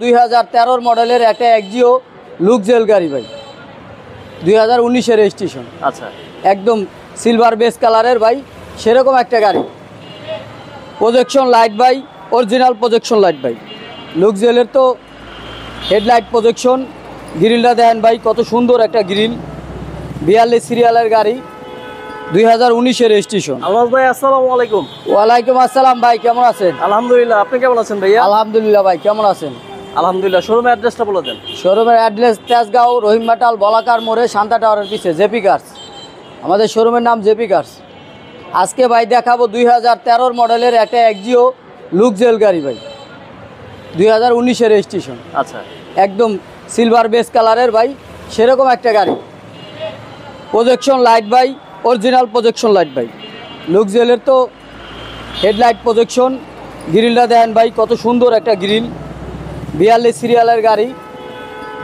2013 মডেলের একটা এক্সিও লুকজেল গাড়ি ভাই, 2019-এর রেজিস্ট্রেশন। আচ্ছা, একদম সিলভার বেস কালারের ভাই, সেরকম একটা গাড়ি। প্রজেকশন লাইট ভাই, অরিজিনাল প্রজেকশন লাইট ভাই। লুকজেলের তো হেডলাইট প্রজেকশন, গ্রিলটা দেন ভাই কত সুন্দর একটা গ্রিল। 42 সিরিয়ালের গাড়ি, 2019-এর রেজিস্ট্রেশন। আলহাজ ভাই আসসালামু আলাইকুম। ওয়ালাইকুম আসসালাম ভাই, কেমন আছেন? আলহামদুলিল্লাহ, আপনি কেমন আছেন ভাইয়া? আলহামদুলিল্লাহ ভাই, কেমন আছেন? আলহামদুলিল্লাহ। শোরুমের অ্যাড্রেসটা বলে দেন। শোরুমের অ্যাড্রেস তেজগাঁও রহিমবাটাল বলাকার মোড়ে শান্তা টাওয়ারের পিছে জেপি কার্স। আমাদের শোরুমের নাম জেপি কার্স। আজকে ভাই দেখাবো 2013 মডেলের একটা এক্সিও লুকজেল গাড়ি ভাই, 2019-এর রেজিস্ট্রেশন। আচ্ছা, একদম সিলভার বেস কালারের ভাই, সেরকম একটা গাড়ি। প্রজেকশন লাইট ভাই, অরিজিনাল প্রজেকশন লাইট ভাই। লুকজেলের তো হেডলাইট প্রজেকশন, গ্রিলটা দেন ভাই কত সুন্দর একটা গ্রিল। 42 সিরিয়ালের গাড়ি,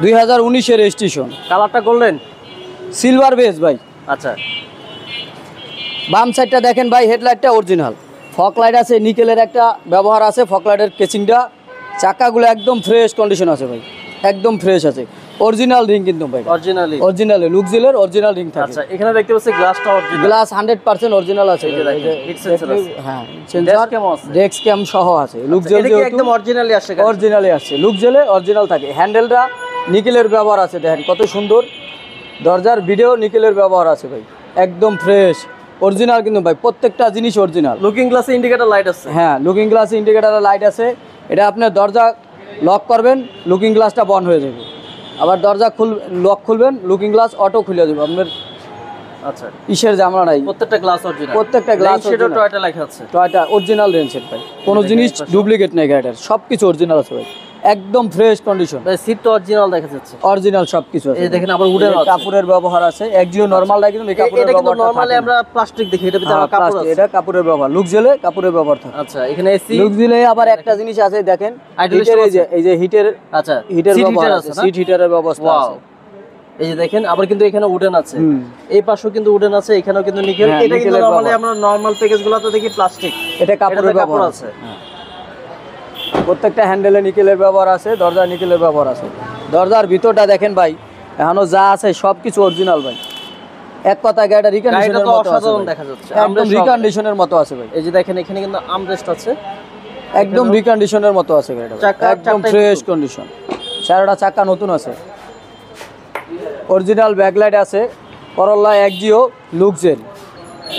2019-এর রেজিস্ট্রেশন। কালারটা করলেন সিলভার বেস ভাই। আচ্ছা, বাম সাইডটা দেখেন ভাই, হেডলাইটটা অরিজিনাল। ফক লাইট আছে, নিকেলের একটা ব্যবহার আছে। ফক লাইটের কেচিংটা, চাকাগুলো একদম ফ্রেশ কন্ডিশন আছে ভাই, একদম ফ্রেশ আছে। অরিজিনাল রিং কিন্তু ভাই, অরিজিনালি অরিজিনাল লুকজেলের অরিজিনাল রিং থাকে। আচ্ছা, এখানে দেখতে পাচ্ছি গ্লাসটা অরিজিনাল। গ্লাস 100% অরিজিনাল আছে। এই যে দেখেন, হিট সেন্সর আছে। হ্যাঁ, সেন্সর কেমন আছে? ডেক্স ক্যাম সহ আছে। লুকজেল এটা কি একদম অরিজিনালি আসে? অরিজিনালি আসছে, লুকজেলে অরিজিনাল থাকে। হ্যান্ডেলটা নিকেলের ব্যবহার আছে, দেখেন কত সুন্দর। দরজার ভিডিও নিকেলের ব্যবহার আছে ভাই, একদম ফ্রেশ অরিজিনাল কিন্তু ভাই, প্রত্যেকটা জিনিস অরিজিনাল। লুকিং গ্লাসে ইন্ডিকেটর লাইট আছে। হ্যাঁ, লুকিং গ্লাস ইন্ডিকেটারের লাইট আছে। এটা আপনার দরজা লক করবেন, লুকিং গ্লাসটা বন্ধ হয়ে যাবে। আবার দরজা লক খুলবেন, লুকিং গ্লাস অটো খুলে যাবে আপনার। আচ্ছা, ইসের জামলা নাই, প্রত্যেকটা গ্লাস অরিজিনাল। প্রত্যেকটা গ্লাস টয়টা লেখা আছে। টয়টা অরিজিনাল রেঞ্জের ভাই, কোনো জিনিস ডুপ্লিকেট নেই গাড়িটার, সব কিছু অরিজিনাল আছে ভাই, একদম ফ্রেশ কন্ডিশন। সিট তো অরিজিনাল দেখা যাচ্ছে, অরিজিনাল সব কিছু আছে। এই দেখেন আবার উডেন আছে। কাপড়ের ব্যবহার আছে, একজিও নরমালটা কিন্তু কাপড়ের এটা কিন্তু ব্যবহার। নরমালি আমরা প্লাস্টিক দেখি, এটা ভিতরে কাপড় আছে। এটা কাপড়ের ব্যবহার, লুকজেলে কাপড়ের ব্যবহার থাকে। আচ্ছা, এখানে এসি। লুকজেলে আবার একটা জিনিস আছে দেখেন, হিটের এই যে হিটের, আচ্ছা হিটের ব্যবহার আছে, সিট হিটারের ব্যবস্থা আছে। এই যে দেখেন, আবার কিন্তু এখানে উডেন আছে। এই পাশেও কিন্তু উডেন আছে, এখানেও কিন্তু নিকেল। হ্যাঁ, এটা কিন্তু নরমালি আমরা নরমাল প্যাকেজগুলোতে দেখি প্লাস্টিক, এটা কাপড়ের ব্যবহার আছে। প্রত্যেকটা হ্যান্ডেলে নিকেলের ব্যবহার আছে, দরজা নিকেলের ব্যবহার আছে। দরজার ভিতরটা দেখেন ভাই, এখনো যা আছে সব কিছু অরিজিনাল ভাই। এক কথা গাড়িটা রিকন্ডিশনের মতো আছে, অসাধারণ দেখা যাচ্ছে, একদম রিকন্ডিশনের মতো আছে ভাই। এই যে দেখেন, এখানে কিন্তু আমরেস্ট আছে, একদম রিকন্ডিশনের মতো আছে গাড়িটা, একদম ফ্রেশ কন্ডিশন। চারটা চাকা নতুন আছে, অরিজিনাল ব্যাকলাইট আছে। করোলা এক্সিও লুকজেল,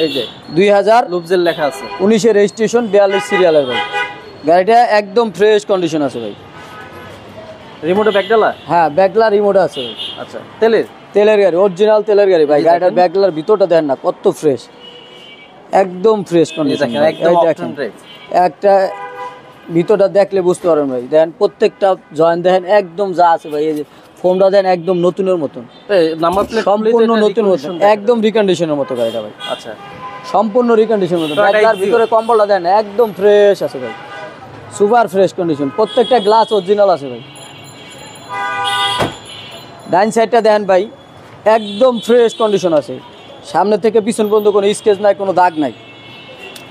এই যে 2000 লুকজেল লেখা আছে, 19-এর রেজিস্ট্রেশন, 42 সিরিয়ালের ভাই। গাড়িটা একদম ফ্রেশ কন্ডিশন আছে ভাই। রিমোটে ব্যাকডালা? হ্যাঁ, ব্যাকলা রিমোট আছে ভাই। আচ্ছা, তেলের গাড়ি, অরিজিনাল তেলের গাড়ি ভাই। গাড়িটার ব্যাকলার ভিতরটা দেন না কত ফ্রেশ, একদম ফ্রেশ কন্ডিশন। একটা ভিতরটা দেখলে বুঝতে পারবেন ভাই, দেখেন প্রত্যেকটা জয়েন্ট দেখেন একদম যা আছে ভাই। এই যে ফোমটা দেন একদম নতুনের মতন, নাম্বার প্লেট সম্পূর্ণ নতুন মতন, একদম রিকন্ডিশনের মতো গাড়িটা ভাই। আচ্ছা, সম্পূর্ণ রিকন্ডিশনের মতো। ব্যাকলার ভিতরে কম্বলটা দেন একদম ফ্রেশ আছে ভাই, সুপার ফ্রেশ কন্ডিশন। প্রত্যেকটা গ্লাস অরিজিনাল আছে ভাই। ডাইন সাইডটা দেন ভাই, একদম ফ্রেশ কন্ডিশন আছে, সামনে থেকে পিছন পর্যন্ত কোনো স্কেচ নাই, কোনো দাগ নাই।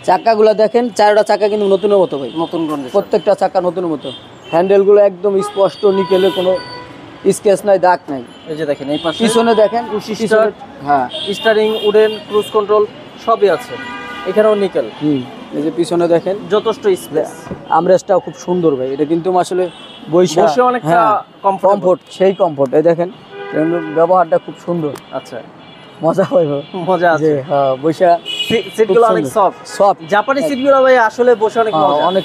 চাকাগুলো দেখেন, চারটা চাকা কিন্তু নতুনের মতো ভাই, নতুন কন্ডিশন, প্রত্যেকটা চাকা নতুনের মতো। হ্যান্ডেলগুলো একদম স্পষ্ট, নিকেলে কোনো স্কেচ নাই, দাগ নাই। এই যে দেখেন, এই পাশে পিছনে দেখেন, হ্যাঁ, স্টারিং, উডেন, ক্রুজ কন্ট্রোল সবই আছে। এখানেও নিকেল। এই যে পিছনে দেখেন যথেষ্ট স্পেস, আমরেস্টটাও খুব সুন্দর ভাই। এটা কিন্তু আসলে বসে অনেকটা কমফোর্ট, সেই কমফোর্ট। এই দেখেন ব্যবহারটা খুব সুন্দর। আচ্ছা, মজা পাইব, মজা আছে। হ্যাঁ, বসে সিটগুলো অনেক সফট। জাপানি সিটগুলো ভাই আসলে বসে অনেক মজা, অনেক।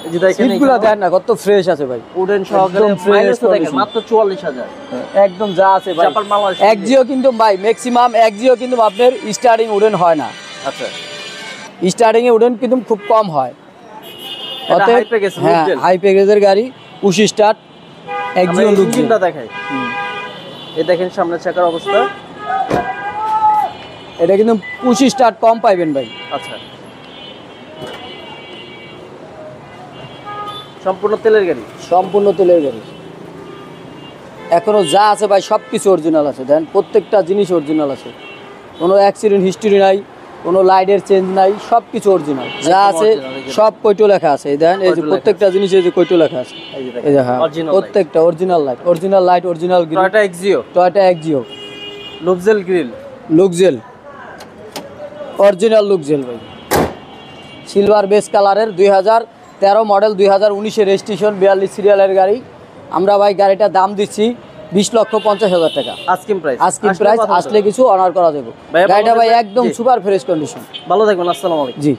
এই যে দেখেন, সিটগুলো দেন না কত ফ্রেশ আছে ভাই, উডেন সহকারে। মাইলেজ তো দেখেন মাত্র 44,000, একদম যা আছে ভাই। জাপান বাংলাদেশ এক্সিও কিন্তু ভাই ম্যাক্সিমাম এক্সিও কিন্তু আপনার স্টার্টিং উডেন হয় না। আচ্ছা, স্টার্টিং এ উডেন কিন্তু খুব কম হয়। হাই প্যাকেজের গাড়ি, পুশ স্টার্ট এক্সিও লুকিংটা দেখাই। এই দেখেন সামনের চাকার অবস্থা, এটা কিন্তু পুশ স্টার্ট কম পাইবেন ভাই। আচ্ছা, সম্পূর্ণ তেলের গাড়ি, সম্পূর্ণ তেলের গাড়ি। এখনো যা আছে ভাই সব কিছু অরিজিনাল আছে, দেন প্রত্যেকটা জিনিস অরিজিনাল আছে, কোনো অ্যাক্সিডেন্ট হিস্ট্রি নাই, কোনো লাইটের চেঞ্জ নাই, সব কিছু অরিজিনাল যা আছে সব কৈটো লেখা আছে। এই দেখেন এই যে প্রত্যেকটা জিনিস এই যে কৈটো লেখা আছে, এই যে হ্যাঁ প্রত্যেকটা original light, original grille, Toyota Axio, Toyota Axio, Luxel grille, Luxel, original Luxel ভাই। সিলভার বেস কালারের 2013 মডেল, 2019-এর রেজিস্ট্রেশন, 42 সিরিয়ালের গাড়ি। আমরা ভাই গাড়িটার দাম দিচ্ছি 20,50,000 টাকা। আস্কিং প্রাইস, আসলে কিছু অনার করা যাবে। গাড়িটা ভাই একদম সুপার ফ্রেশ কন্ডিশন। ভালো থাকবেন, আসসালামু আলাইকুম। জি।